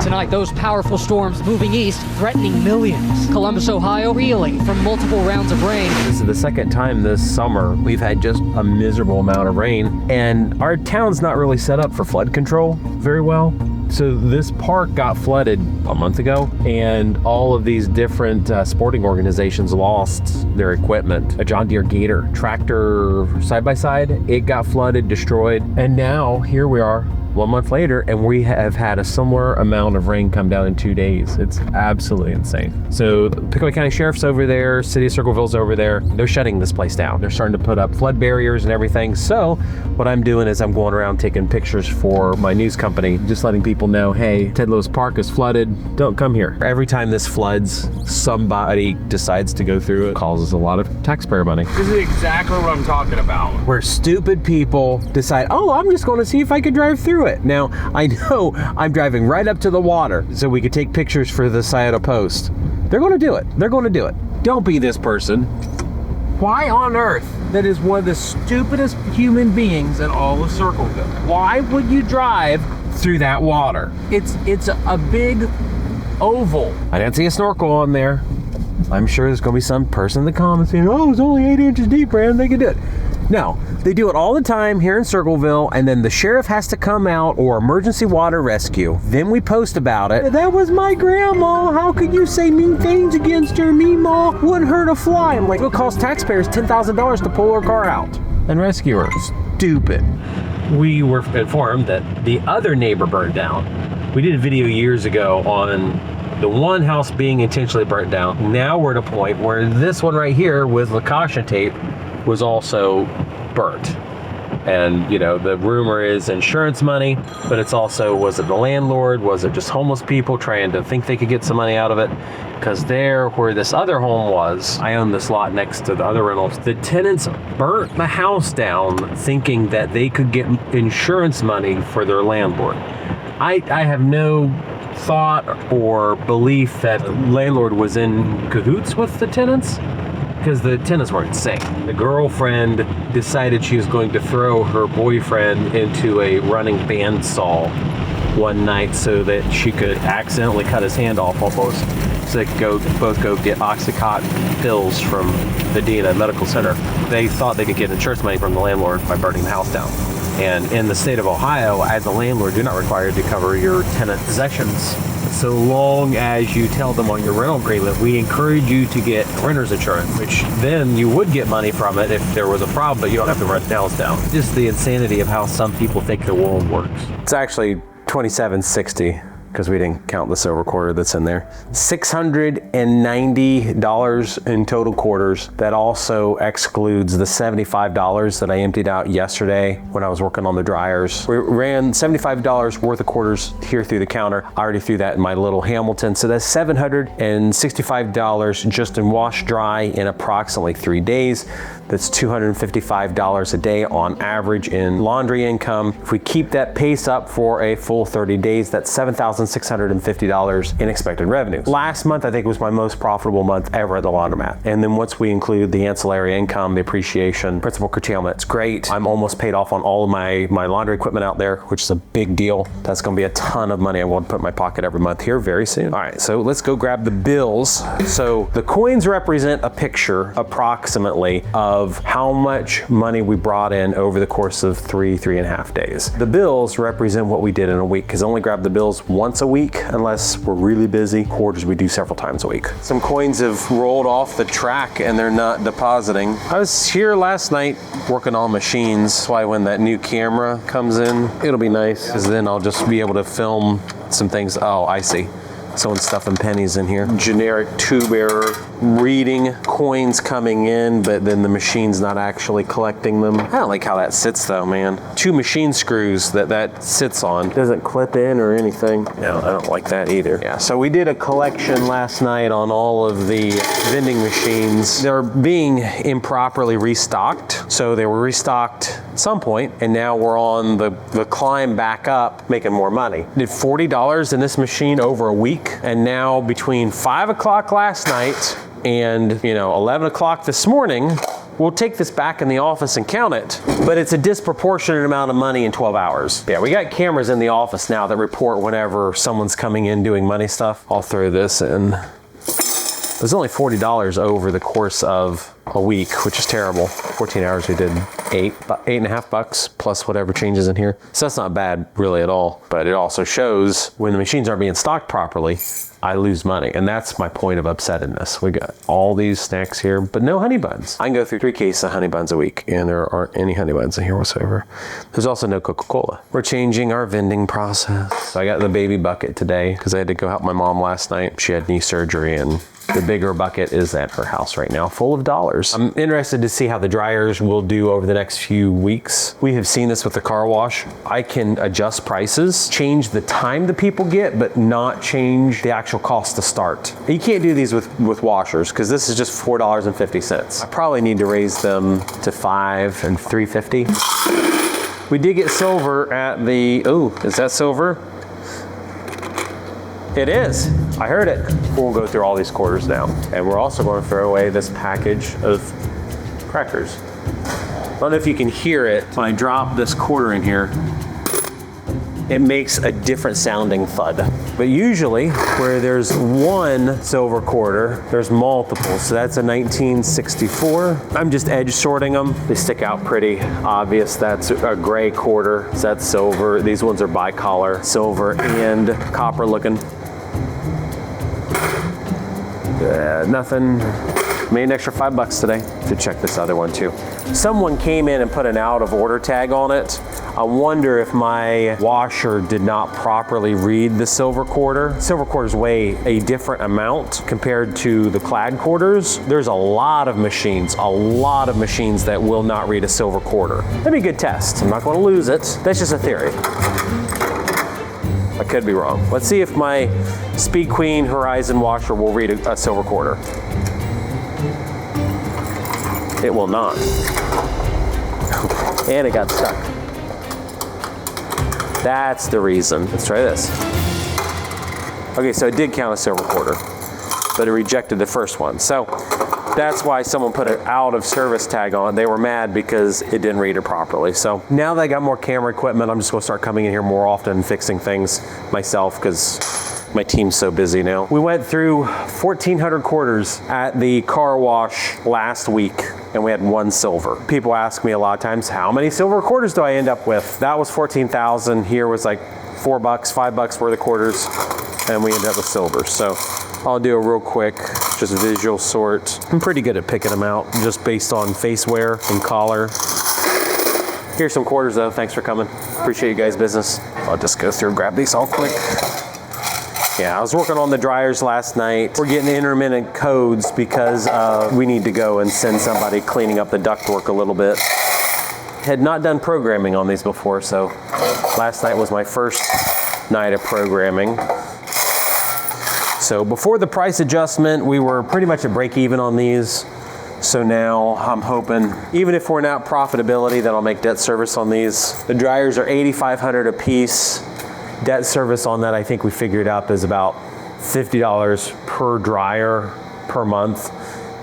Tonight, those powerful storms moving east, threatening millions. Columbus, Ohio, reeling from multiple rounds of rain. This is the second time this summer we've had just a miserable amount of rain, and our town's not really set up for flood control very well. So this park got flooded a month ago, and all of these different sporting organizations lost their equipment. A John Deere Gator tractor side-by-side, it got flooded, destroyed, and now here we are 1 month later, and we have had a similar amount of rain come down in 2 days. It's absolutely insane. So Pickaway County Sheriff's over there, City of Circleville's over there. They're shutting this place down. They're starting to put up flood barriers and everything. So what I'm doing is I'm going around taking pictures for my news company, just letting people know, hey, Ted Lewis Park is flooded. Don't come here. Every time this floods, somebody decides to go through it. Causes a lot of taxpayer money. This is exactly what I'm talking about. Where stupid people decide, oh, I'm just going to see if I can drive through it. Now, I know I'm driving right up to the water so we could take pictures for the Scioto Post. They're going to do it. They're going to do it. Don't be this person. Why on earth? That is one of the stupidest human beings in all of Circleville. Why would you drive through that water? It's a big oval. I didn't see a snorkel on there. I'm sure there's going to be some person in the comments saying, oh, it's only 8 inches deep, man. They can do it. No, they do it all the time here in Circleville, and then the sheriff has to come out or emergency water rescue. Then we post about it. That was my grandma. How could you say mean things against her? Meemaw wouldn't hurt a fly. I'm like, it'll cost taxpayers $10,000 to pull her car out and rescue her. Stupid. We were informed that the other neighbor burned down. We did a video years ago on the one house being intentionally burnt down. Now we're at a point where this one right here with the caution tape was also burnt. And, you know, the rumor is insurance money, but it's also, was it the landlord? Was it just homeless people trying to think they could get some money out of it? Because there, where this other home was, I own this lot next to the other rentals, the tenants burnt the house down thinking that they could get insurance money for their landlord. I have no thought or belief that the landlord was in cahoots with the tenants, because the tenants were insane. The girlfriend decided she was going to throw her boyfriend into a running bandsaw one night so that she could accidentally cut his hand off almost, so they could both go get Oxycontin pills from the Dina Medical Center. They thought they could get insurance money from the landlord by burning the house down. And in the state of Ohio, as a landlord, you're not required to cover your tenant possessions so long as you tell them on your rental agreement, we encourage you to get renter's insurance, which then you would get money from it if there was a problem, but you don't have to rent the house down. Just the insanity of how some people think the world works. It's actually $27.60 because we didn't count the silver quarter that's in there. $690 in total quarters. That also excludes the $75 that I emptied out yesterday when I was working on the dryers. We ran $75 worth of quarters here through the counter. I already threw that in my little Hamilton. So that's $765 just in wash dry in approximately 3 days. That's $255 a day on average in laundry income. If we keep that pace up for a full 30 days, that's $7,650 in expected revenue. Last month, I think, was my most profitable month ever at the Laundromat. And then once we include the ancillary income, the appreciation, principal curtailment, it's great. I'm almost paid off on all of my laundry equipment out there, which is a big deal. That's gonna be a ton of money I'm going to put in my pocket every month here very soon. All right, so let's go grab the bills. So the coins represent a picture approximately of how much money we brought in over the course of three and a half days. The bills represent what we did in a week, because I only grab the bills once a week unless we're really busy. Quarters we do several times a week. Some coins have rolled off the track and they're not depositing. I was here last night working on machines. That's why when that new camera comes in, it'll be nice, because then I'll just be able to film some things. Oh, I see. Someone's stuffing pennies in here. Generic tube error, reading coins coming in, but then the machine's not actually collecting them. I don't like how that sits though, man. 2 machine screws that sits on. Doesn't clip in or anything. No, I don't like that either. Yeah, so we did a collection last night on all of the vending machines. They're being improperly restocked. So they were restocked at some point, and now we're on the climb back up, making more money. Did $40 in this machine over a week. And now between 5 o'clock last night and 11 o'clock this morning, We'll take this back in the office and count it, but it's a disproportionate amount of money in 12 hours. Yeah, we got cameras in the office now that report whenever someone's coming in doing money stuff. I'll throw this in. It was only $40 over the course of a week, which is terrible. 14 hours we did $8.50 plus whatever changes in here. So that's not bad really at all, but it also shows when the machines aren't being stocked properly, I lose money. And that's my point of upsettedness. We got all these snacks here, but no honey buns. I can go through 3 cases of honey buns a week and there aren't any honey buns in here whatsoever. There's also no Coca-Cola. We're changing our vending process. So I got the baby bucket today because I had to go help my mom last night. She had knee surgery and the bigger bucket is at her house right now, full of dollars. I'm interested to see how the dryers will do over the next few weeks. We have seen this with the car wash. I can adjust prices, change the time the people get, but not change the actual cost to start. You can't do these with washers because this is just $4.50. I probably need to raise them to $5 and $3.50. We did get silver at the, oh, is that silver? It is. I heard it. We'll go through all these quarters now. And we're also going to throw away this package of crackers. I don't know if you can hear it. When I drop this quarter in here, it makes a different sounding thud. But usually, where there's one silver quarter, there's multiple. So that's a 1964. I'm just edge sorting them. They stick out pretty obvious. That's a gray quarter. So that's silver. These ones are bicolor, silver and copper looking. Nothing. Made an extra $5 today to check this other one too. Someone came in and put an out of order tag on it. I wonder if my washer did not properly read the silver quarter. Silver quarters weigh a different amount compared to the clad quarters. There's a lot of machines that will not read a silver quarter. That'd be a good test. I'm not going to lose it. That's just a theory. I could be wrong. Let's see if my Speed Queen Horizon washer will read a silver quarter. It will not. And it got stuck. That's the reason. Let's try this. Okay, so it did count a silver quarter, but it rejected the first one. So that's why someone put an out of service tag on. They were mad because it didn't read it properly. So now that I got more camera equipment, I'm just gonna start coming in here more often and fixing things myself because my team's so busy now. We went through 1,400 quarters at the car wash last week and we had one silver. People ask me a lot of times, how many silver quarters do I end up with? That was 14,000. Here was like $4, $5 worth of quarters and we ended up with silver. So I'll do a real quick, just visual sort. I'm pretty good at picking them out just based on face wear and collar. Here's some quarters though, thanks for coming. Appreciate you guys' business. I'll just go through and grab these all quick. Yeah, I was working on the dryers last night. We're getting intermittent codes because we need to go and send somebody cleaning up the ductwork a little bit. Had not done programming on these before, so last night was my first night of programming. So before the price adjustment, we were pretty much at break even on these. So now I'm hoping, even if we're not profitability, that I'll make debt service on these. The dryers are $8,500 a piece. Debt service on that, I think we figured out, is about $50 per dryer per month.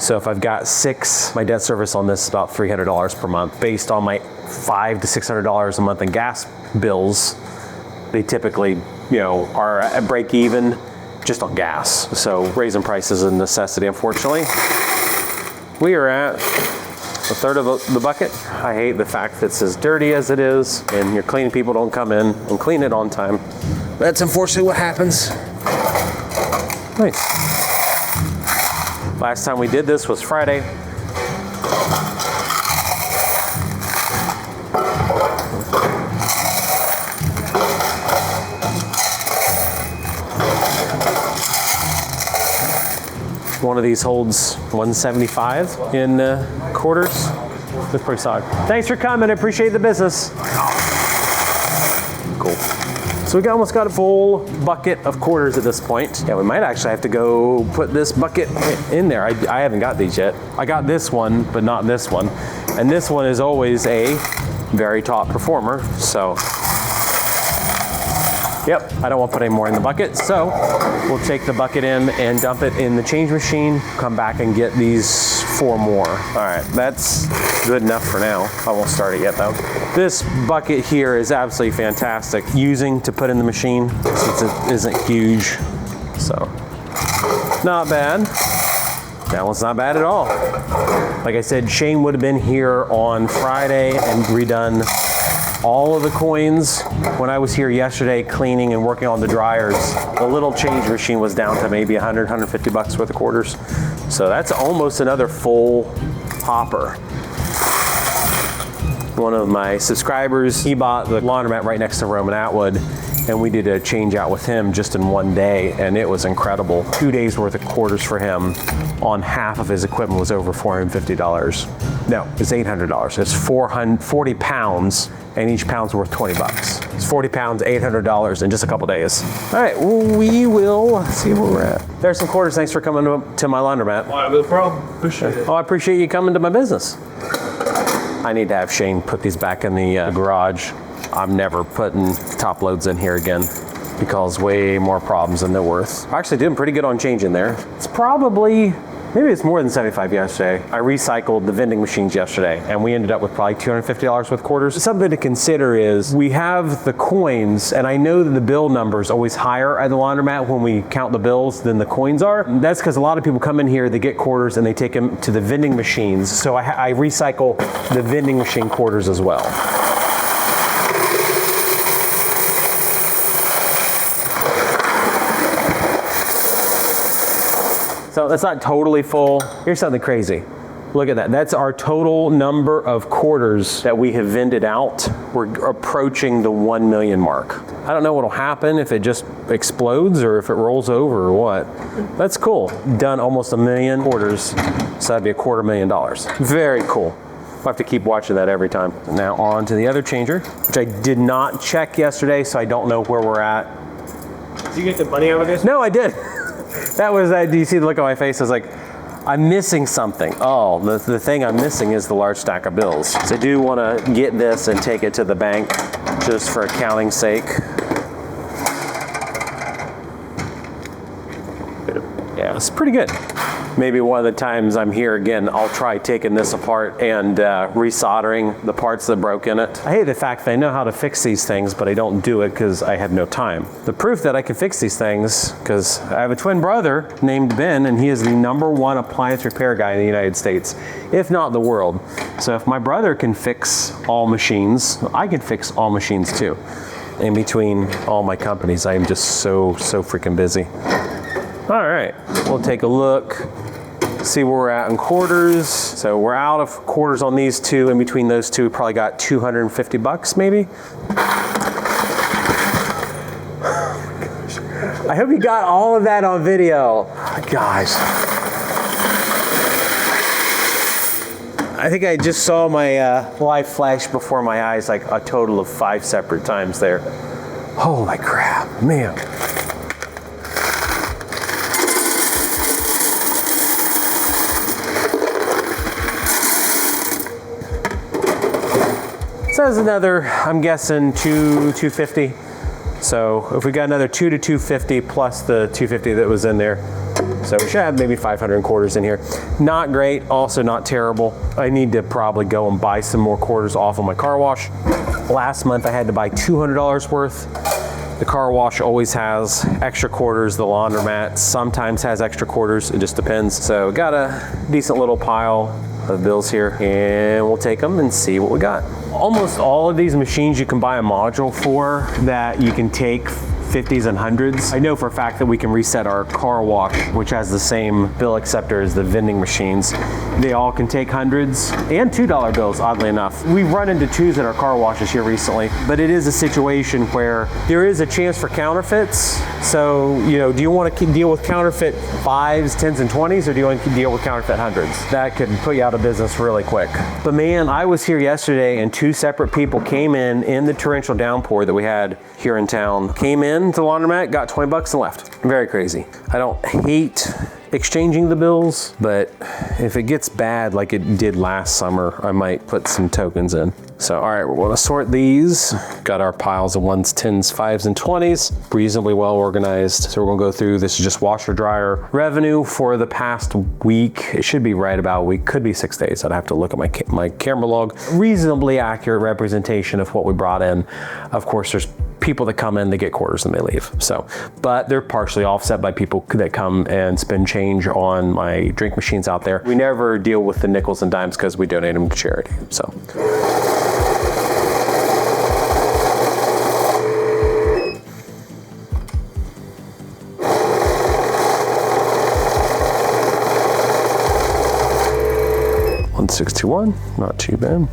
So if I've got 6, my debt service on this is about $300 per month. Based on my $500 to $600 a month in gas bills, they typically, are at break even just on gas. So raising prices is a necessity, unfortunately. We are at a third of the bucket. I hate the fact that it's as dirty as it is and your cleaning people don't come in and clean it on time. That's unfortunately what happens. Nice. Last time we did this was Friday. One of these holds 175 in quarters. That's pretty solid. Thanks for coming. I appreciate the business. Cool. So we almost got a full bucket of quarters at this point. Yeah, we might actually have to go put this bucket in there. I haven't got these yet. I got this one, but not this one. And this one is always a very top performer. So Yep, I don't want to put any more in the bucket, so we'll take the bucket in and dump it in the change machine, come back and get these 4 more. All right, that's good enough for now. I won't start it yet though. This bucket here is absolutely fantastic using to put in the machine since it isn't huge, so not bad. That one's not bad at all. Like I said, Shane would have been here on Friday and redone all of the coins. When I was here yesterday cleaning and working on the dryers, the little change machine was down to maybe 100, 150 bucks worth of quarters. So that's almost another full hopper. One of my subscribers, he bought the laundromat right next to Roman Atwood, and we did a change out with him just in one day, and it was incredible. 2 days worth of quarters for him on half of his equipment was over $450. No, it's $800. It's 40 pounds, and each pound's worth 20 bucks. It's 40 pounds, $800 in just a couple days. All right, well, we will see where we're at. There's some quarters. Thanks for coming to my laundromat. No problem. Appreciate it. Oh, I appreciate you coming to my business. I need to have Shane put these back in the garage. I'm never putting top loads in here again because way more problems than they're worth. I'm actually doing pretty good on changing there. It's probably, maybe it's more than 75 yesterday. I recycled the vending machines yesterday and we ended up with probably $250 worth of quarters. Something to consider is we have the coins, and I know that the bill number is always higher at the laundromat when we count the bills than the coins are. That's because a lot of people come in here, they get quarters and they take them to the vending machines. So I recycle the vending machine quarters as well. So that's not totally full. Here's something crazy. Look at that. That's our total number of quarters that we have vended out. We're approaching the 1 million mark. I don't know what'll happen if it just explodes or if it rolls over or what. That's cool. Done almost 1 million quarters, so that'd be $250,000. Very cool. I'll have to keep watching that every time. Now on to the other changer, which I did not check yesterday, so I don't know where we're at. Did you get the money out of this? No, I did. That was, do you see the look on my face? I was like, I'm missing something. Oh, the thing I'm missing is the large stack of bills. So I do want to get this and take it to the bank just for accounting's sake. Yeah, it's pretty good. Maybe one of the times I'm here again, I'll try taking this apart and resoldering the parts that broke in it. I hate the fact that I know how to fix these things, but I don't do it because I have no time. The proof that I can fix these things, because I have a twin brother named Ben, and he is the #1 appliance repair guy in the United States, if not the world. So if my brother can fix all machines, I can fix all machines too. In between all my companies, I am just so freaking busy. All right, we'll take a look, see where we're at in quarters. So we're out of quarters on these two. In between those two, we probably got 250 bucks maybe. I hope you got all of that on video. Gosh. I think I just saw my life flash before my eyes like a total of 5 separate times there. Holy crap, man. So that's another, I'm guessing, 250. So if we got another 2 to 250 plus the 250 that was in there. So we should have maybe 500 quarters in here. Not great, also not terrible. I need to probably go and buy some more quarters off of my car wash. Last month I had to buy $200 worth. The car wash always has extra quarters. The laundromat sometimes has extra quarters. It just depends. So got a decent little pile of bills here, and we'll take them and see what we got. Almost all of these machines you can buy a module for that you can take 50s and 100s. I know for a fact that we can reset our car wash, which has the same bill acceptor as the vending machines. They all can take 100s and $2 bills, oddly enough. We've run into 2s at our car washes here recently, but it is a situation where there is a chance for counterfeits. So, you know, do you want to deal with counterfeit 5s, 10s, and 20s, or do you want to deal with counterfeit 100s? That could put you out of business really quick. But man, I was here yesterday and 2 separate people came in the torrential downpour that we had here in town, came in to the laundromat, got 20 bucks and left. Very crazy. I don't hate exchanging the bills, but if it gets bad like it did last summer, I might put some tokens in. So, all right, we're going to sort these. Got our piles of 1s, 10s, 5s, and 20s. Reasonably well organized. So we're going to go through, this is just washer dryer revenue for the past week. It should be right about a week, could be 6 days. I'd have to look at my camera log. Reasonably accurate representation of what we brought in. Of course, there's people that come in, they get quarters and they leave. So, but they're partially offset by people that come and spend change on my drink machines out there. We never deal with the nickels and dimes because we donate them to charity. So. $161, not too bad.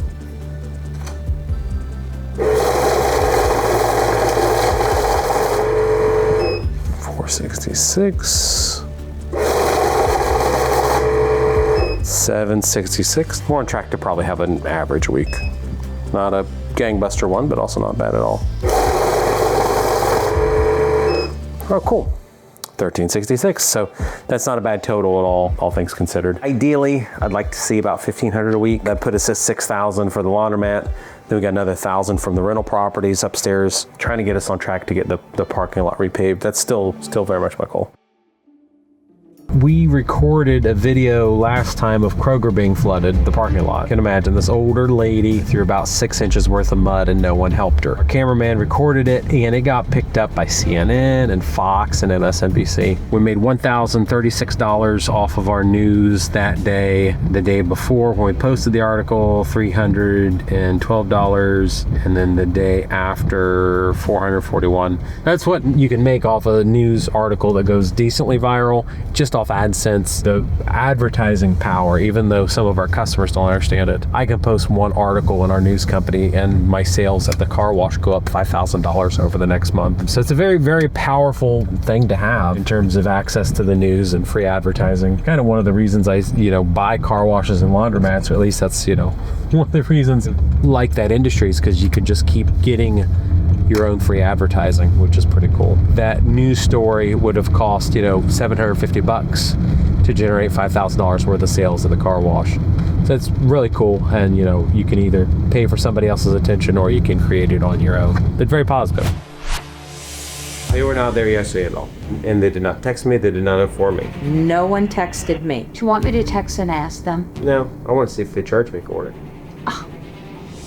$466, $766. We're on track to probably have an average week. Not a gangbuster one, but also not bad at all. Oh, cool. $1,366, so that's not a bad total at all things considered. Ideally, I'd like to see about $1,500 a week. That put us at $6,000 for the laundromat. Then we got another $1,000 from the rental properties upstairs, trying to get us on track to get the parking lot repaved. That's still very much my goal. We recorded a video last time of Kroger being flooded, the parking lot. You can imagine this older lady threw about 6 inches worth of mud and no one helped her. Our cameraman recorded it and it got picked up by CNN and Fox and MSNBC. We made $1,036 off of our news that day. The day before when we posted the article, $312, and then the day after, $441. That's what you can make off a news article that goes decently viral, just off AdSense. The advertising power, even though some of our customers don't understand it. I can post one article in our news company and my sales at the car wash go up $5,000 over the next month. So it's a very, very powerful thing to have in terms of access to the news and free advertising. Kind of one of the reasons I, buy car washes and laundromats, or at least that's, one of the reasons I like that industry, is because you can just keep getting your own free advertising, which is pretty cool. That news story would have cost, $750 to generate $5,000 worth of sales at the car wash. So it's really cool, and you can either pay for somebody else's attention or you can create it on your own. But very positive. They were not there yesterday at all, and they did not text me, they did not inform me. No one texted me. Do you want me to text and ask them? No, I want to see if they charge me for it.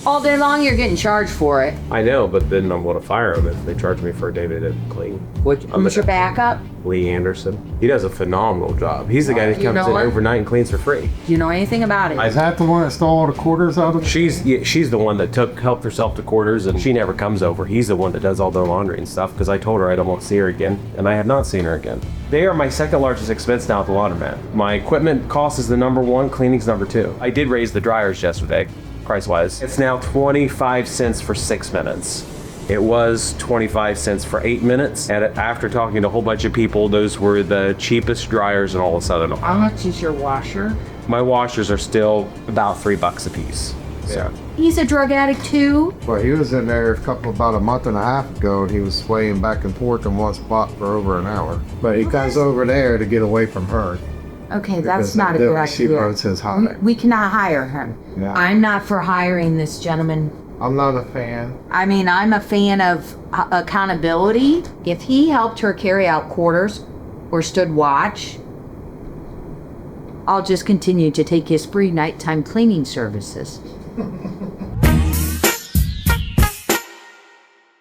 All day long you're getting charged for it. I know, but then I'm going to fire them if they charge me for a day they didn't clean. Who's your backup? Lee Anderson. He does a phenomenal job. He's the guy that comes in overnight and cleans for free. Do you know anything about it? Is that the one that stole all the quarters out of it? She's the one that helped herself to quarters, and she never comes over. He's the one that does all the laundry and stuff, because I told her I don't want to see her again, and I have not seen her again. They are my second largest expense now at the laundromat. My equipment cost is the number one, cleaning's number two. I did raise the dryers yesterday, price-wise. It's now 25 cents for 6 minutes. It was 25 cents for 8 minutes. And after talking to a whole bunch of people, those were the cheapest dryers in all of Southern Ohio. How much is your washer? My washers are still about $3 a piece. So. He's a drug addict too? Well, he was in there about a month and a half ago, and he was swaying back and forth in one spot for over an hour. But he comes over there to get away from her. Okay, that's not a good idea. She wrote his holiday. We cannot hire him. Yeah. I'm not for hiring this gentleman. I'm not a fan. I mean, I'm a fan of accountability. If he helped her carry out quarters or stood watch, I'll just continue to take his free nighttime cleaning services.